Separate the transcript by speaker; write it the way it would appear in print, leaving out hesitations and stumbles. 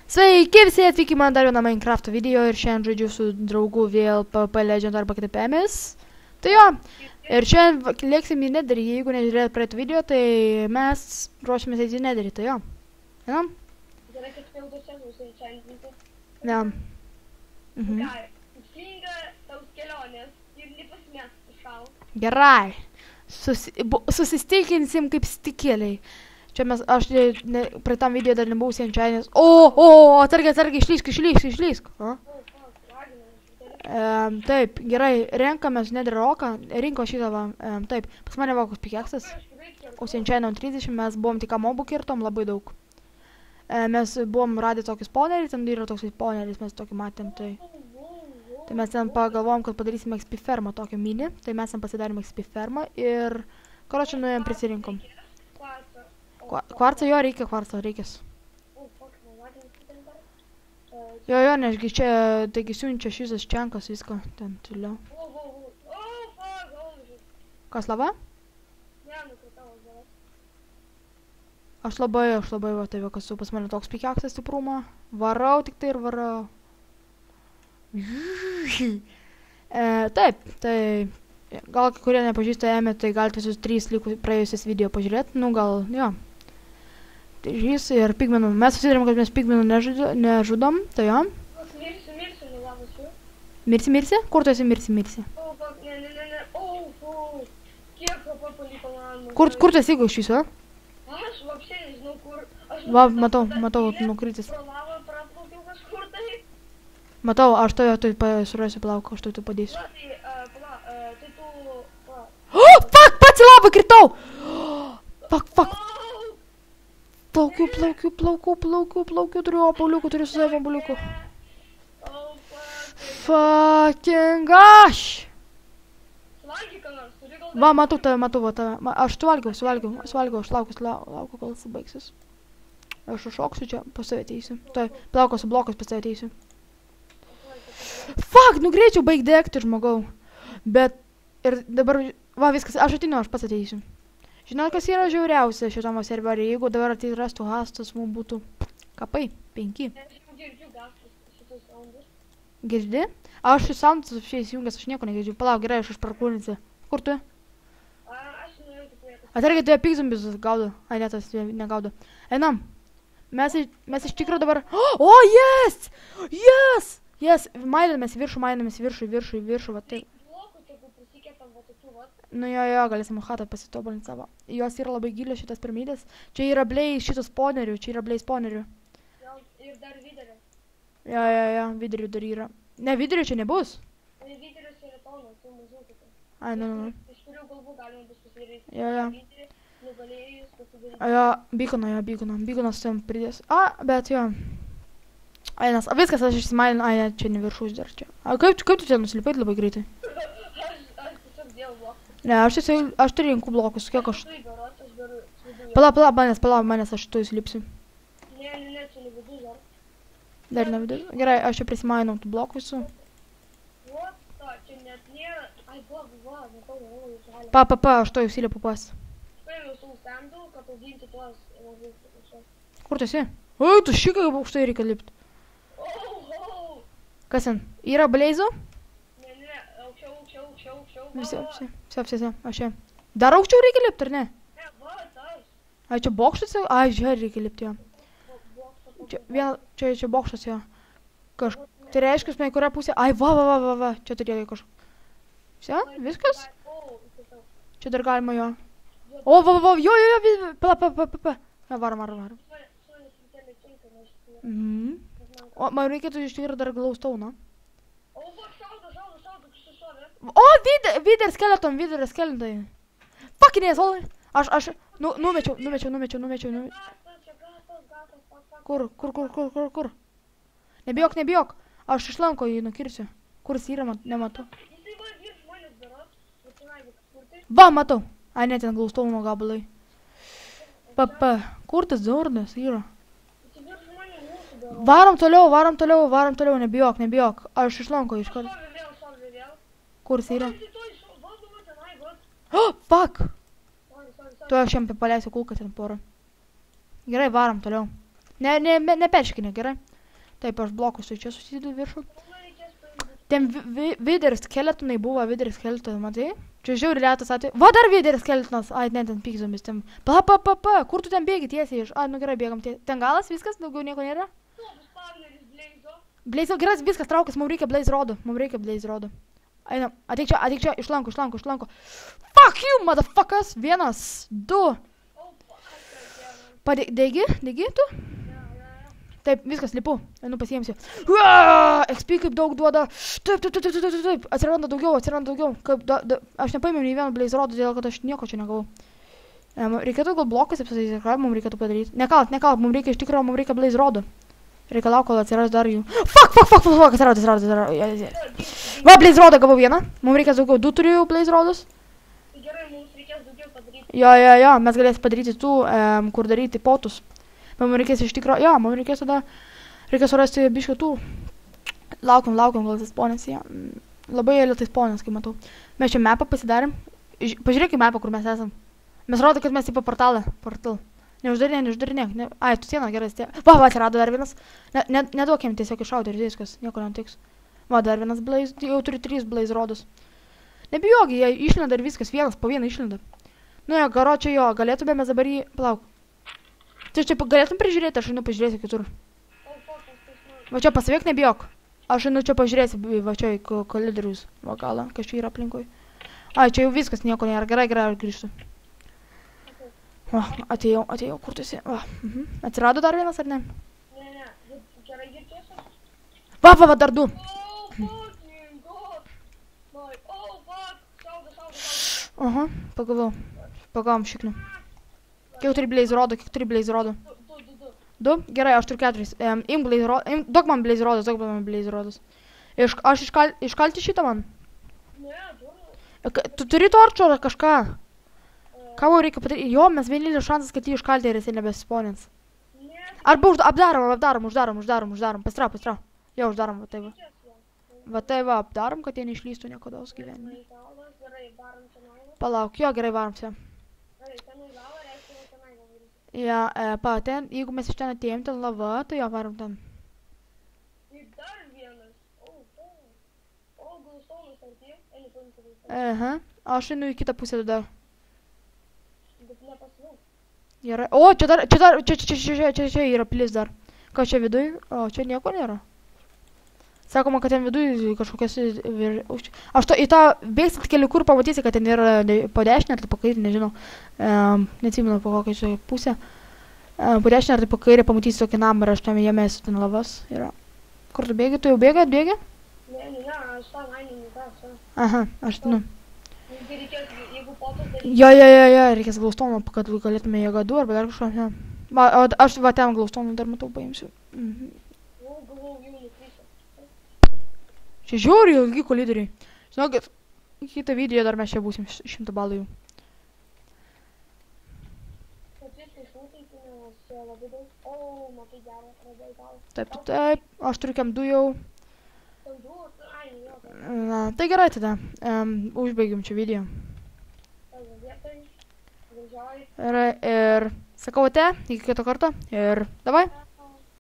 Speaker 1: Sveiki visi atvykę man dar vieną Minecraft video ir šiandien žaidžiu su draugu vėl PvP Legend arba kitaip MS. Tai jo, ir šiandien lėksim į Netherį, jeigu nežiūrėjot praeitų video, tai mes ruošiamės eiti į Netherį, tai jo. Einam?
Speaker 2: Gerai, kad spėldose nusičendinti.
Speaker 1: Ne.
Speaker 2: Ką, tikslinga taus kelionės ir nepasimesti šau.
Speaker 1: Gerai. Susistikinsim kaip stikėliai. Čia mes, aš praeitam video dar nebuvau sienčiainės. Atsargiai, išlysk. Taip, gerai, renkamės Nether roką, rinko šitą va, taip, pas mane vokus pikeksas, o sienčiainom 30, mes buvom tik mobų kirtom labai daug. Mes buvom radę tokį spawnerį, ten yra toks spawneris, mes tokį matėm, tai mes ten pagalvojom, kad padarysime XP fermą tokią mini, tai mes ten pasidarėm XP fermą ir, karočią, nuėjom prisirinkom. Kvarco, jo, reikia kvarco, reikės. Jo, nesgi čia, taigi siunčia šis čenkas viską, ten toliau. Kas lava? Aš labai, va, tai kas su pas mane toks pikeksas stiprumo. Varau, tik tai ir varau. Taip, tai gal kai kurie nepažįsta Emę, tai galite visus 3 praėjusias video pažiūrėti, nu gal, jo. Žys ir pigmenų. Mes susidarėm, kad mes pigmenų nežudom, tai jo.
Speaker 2: Mirsiu, nulavus jų.
Speaker 1: Mirsi? Kur tu esi mirsi?
Speaker 2: Ne. Kiek HP paliko man?
Speaker 1: Kur tu esi iš viso?
Speaker 2: Aš vapšė nežinau kur.
Speaker 1: Va, matau, nukritis.
Speaker 2: Pro lavą praplaukiau kažkur tai.
Speaker 1: Matau, aš tai surasiu plauką, aš tai padėsiu.
Speaker 2: Tai tu...
Speaker 1: Fuck, pats į lavą kritau! Fuck. Plaukiu, turiu obuoliukų, turiu su savim obuoliukų. Fucking gosh!
Speaker 2: Suvalgy ką nors, turi gal...
Speaker 1: Va, matau tave. Aš suvalgiau, aš laukiu, kol subaigsis. Aš šoksiu čia, pas tave ateisiu. Tai, plaukos su blokos pas tave ateisiu. Fuck, nu greičiau baig degti, žmogau. Bet, ir dabar, va, viskas, aš ateinu, aš pas ateisiu. Žinot, kas yra žiauriausia šitame serverį, jeigu dabar atsirastų hastas, mums būtų kapai, 5.
Speaker 2: Girdžiu gastus šitus soundus.
Speaker 1: Girdi? Aš šis soundus šiai įsijungęs, aš nieko negirdžiu. Palauk, gerai, aš parkūrinsiu. Kur tu?
Speaker 2: Aš nuėjau tik prie...
Speaker 1: Atsargiai, tu pig zombius gaudo. Ai, ne, tas negaudo. Einam. Mes iš tikro dabar... Yes! Mainamės į viršų, va tai. Nu jo, galėsim hatą pasitobulinti savo. Jos yra labai gilios šitas piramidės. Čia yra šitas spawnerių, Ir
Speaker 2: dar vidurio.
Speaker 1: Jo, vidurių dar yra. Ne, vidurių čia nebus.
Speaker 2: Vidurius yra tolmas, tu mažiau kitai.
Speaker 1: Ai, nu.
Speaker 2: Iš kurių galvų galima bus pasidaryti.
Speaker 1: Jo.
Speaker 2: Vidurį, nugalėjus, pasidaryti.
Speaker 1: Jo, beaconas ten pridės. Bet jo. Ainas, viskas, aš išsimailinu. Ai, ne, čia ne viršus dar čia. Kaip tu čia nusilipai labai greitai? Ne, aš turiu rinkų blokus, kiek aš... Palauk, manęs, aš tu įsilipsiu.
Speaker 2: Ne, čia ne vidus dar.
Speaker 1: Dar ne vidus? Gerai, aš čia prisimainau tų blokų visų.
Speaker 2: Čia net nėra... Ai, matau,
Speaker 1: aš to įsilipu pas.
Speaker 2: Paėmiau su standu, kad auginti tuos...
Speaker 1: Kur tu esi? Oi, tu šikai aukštai reikia lipti. Kas ten? Yra blaizų? Visi, aš čia. Dar aukščiau reikia lipti, ar ne?
Speaker 2: Ne, va, tas.
Speaker 1: Ai, čia bokštas, ai, čia reikia lipti, jo. Čia bokštas, jo. Tai reiškia, į kurią pusę, ai, va, čia turėjo kažką. Visi, viskas? Čia dar galima, jo. Jo, pala. Varom. O, man reikėtų iš tikrųjų dar glaustono. Vider skeleton. Fucking asshole. Aš numečiau. Kur? Nebijok. Aš iš lanko jį nukirsiu. Kur jis yra, nematau. Va, matau. Ai, ne, ten glaustono gabalai. Kur tas zordas yra? Varom toliau, nebijok. Aš iš lanko iškart. Kur jis yra? Fuck! Tu aš jam paleisiu kulką ten porą. Gerai, varom toliau. Neperškinė, gerai. Taip, aš blokus tai čia susidedu viršų.
Speaker 2: Man reikės paimti.
Speaker 1: Ten videris skeletonai buvo, videris skeletonai, matai? Čia žiauri retas atveju. Va, dar videris skeletonas. Ai, ne, ten pykzomis. Ten. Kur tu ten bėgi tiesiai iš? Ai, nu gerai, bėgam tiesiai. Ten galas, viskas, daugiau nieko nėra.
Speaker 2: Spawneris Blaze'o.
Speaker 1: Blaze'o, geras, viskas, traukis, mums reikia Blaze rodo. Einam, ateik čia, išlanko. Fuck you, motherfuckers. 1, 2. Degi tu? Taip, viskas, lipu. Einu pasiimsiu. XP kaip daug duoda. Taip. Atsiranda daugiau. Aš nepaėmiau nei vieną Blaze rodo, dėl kad aš nieko čia negavau. Reikėtų gal blokus apsisakyti, ką mums reikėtų padaryti. Nekalt, mums reikia iš tikrųjų, mums reikia Blaze rodo. Reikia lauk, kol atsiras dar jų. Fuck, atsirado. Va, Blaze rodą gavau vieną. Mums reikės daugiau. 2 turiu Blaze rodus.
Speaker 2: Gerai, mums reikės daugiau padaryti.
Speaker 1: Jo, mes galėsim padaryti tų, kur daryti potus. Mums reikės iš tikrųjų, mums reikės tada, reikės surasti biškių tų. Laukiam, gal tas ponės, Labai lėtai ponės, kaip matau. Mes čia mapą pasidarėm. Pažiūrėkime mapą, kur mes esam. Mes rodo, kad mes tipo portal. Neuždarinėk. Ai, tu sieną gerai stė. Va, atsirado dar vienas. Neduokim tiesiog iššauti ir viskas, nieko netiks. Va, dar vienas Blaze, jau turiu 3 Blaze rodus. Nebijogi, jie išlenda ir viskas, vienas po vieną išlenda. Nu jo, garo čia jo, galėtume mes dabar jį, palauk. Čia galėtum prižiūrėti, aš einu pažiūrėsiu kitur. Va čia pasveik, nebijok. Aš einu čia pažiūrėsiu, va čia į kolidorius, va galą, kas čia yra aplinkui. Ai, čia jau viskas, nieko nėra, gerai, grįžtu. Va, atėjau, kur tu esi? Va, atsirado dar vienas, ar ne?
Speaker 2: Ne, gerai girdėsiu.
Speaker 1: Va, dar 2. Aha, pagavom šiknių. Kiek turi Blaze rodo? 2? Gerai, aš turiu 4. Imk Blaze rodo, duok man Blaze rodos. Aš iškalti šitą man?
Speaker 2: Ne,
Speaker 1: Tu turi torčio ar kažką? Ką man reikia padaryti? Jo, mes vienintelis šansas, kad jį iškalti ir jisai nebesponins. Arba uždarom. Pastrau. Jo, uždarom, va tai va. Va tai va, apdarom, kad jie neišlystų niekados gyvenime. Palauk, jo, gerai varom čia. Ja, ten, jeigu mes iš ten atėjom, ten lava, tai jo, varom ten.
Speaker 2: Dar vienas. Glowstone'as arti. Einu paimti glowstone.
Speaker 1: Aha, aš einu į kitą pusę dar.
Speaker 2: Bet nepasilau.
Speaker 1: Gerai. O, čia yra pilis dar. Ką čia viduj? O, čia nieko nėra. Sakoma, kad ten viduj kažkokias... Aš į tą bėgsit kelių, kur pamatysi, kad ten yra po dešinę, ar tai po kairį, nežinau. Neatsimenu po kokią čia pusę. Po dešinę, ar tai po kairį pamatysi tokį namą ir aš ten jame esu, ten lavas yra. Kur tu bėgi? Tu jau bėgi?
Speaker 2: Ne, aš tą einu į tą.
Speaker 1: Aha, aš nu.
Speaker 2: Reikės, jeigu potas daryti.
Speaker 1: Jo, reikės glowstone'o, kad galėtume jėgą 2 arba dar kažko, ne. Aš va ten glowstone'o dar matau paimsiu.
Speaker 2: Galvau jau nukrysiu.
Speaker 1: Čia žiūri ilgi kolidoriai. Žinokit, kitą video dar mes čia būsim 100 balų jau.
Speaker 2: Viską išlūkyti, nes labai daug. O, matai gerą, radai gal.
Speaker 1: Taip, aš turiu kem 2 jau.
Speaker 2: Ten 2, ai, jo.
Speaker 1: Na, tai gerai tada. Užbaigiam čia video.
Speaker 2: Vietoj, gražioj.
Speaker 1: Ir sakau ate, iki kito karto. Ir davai.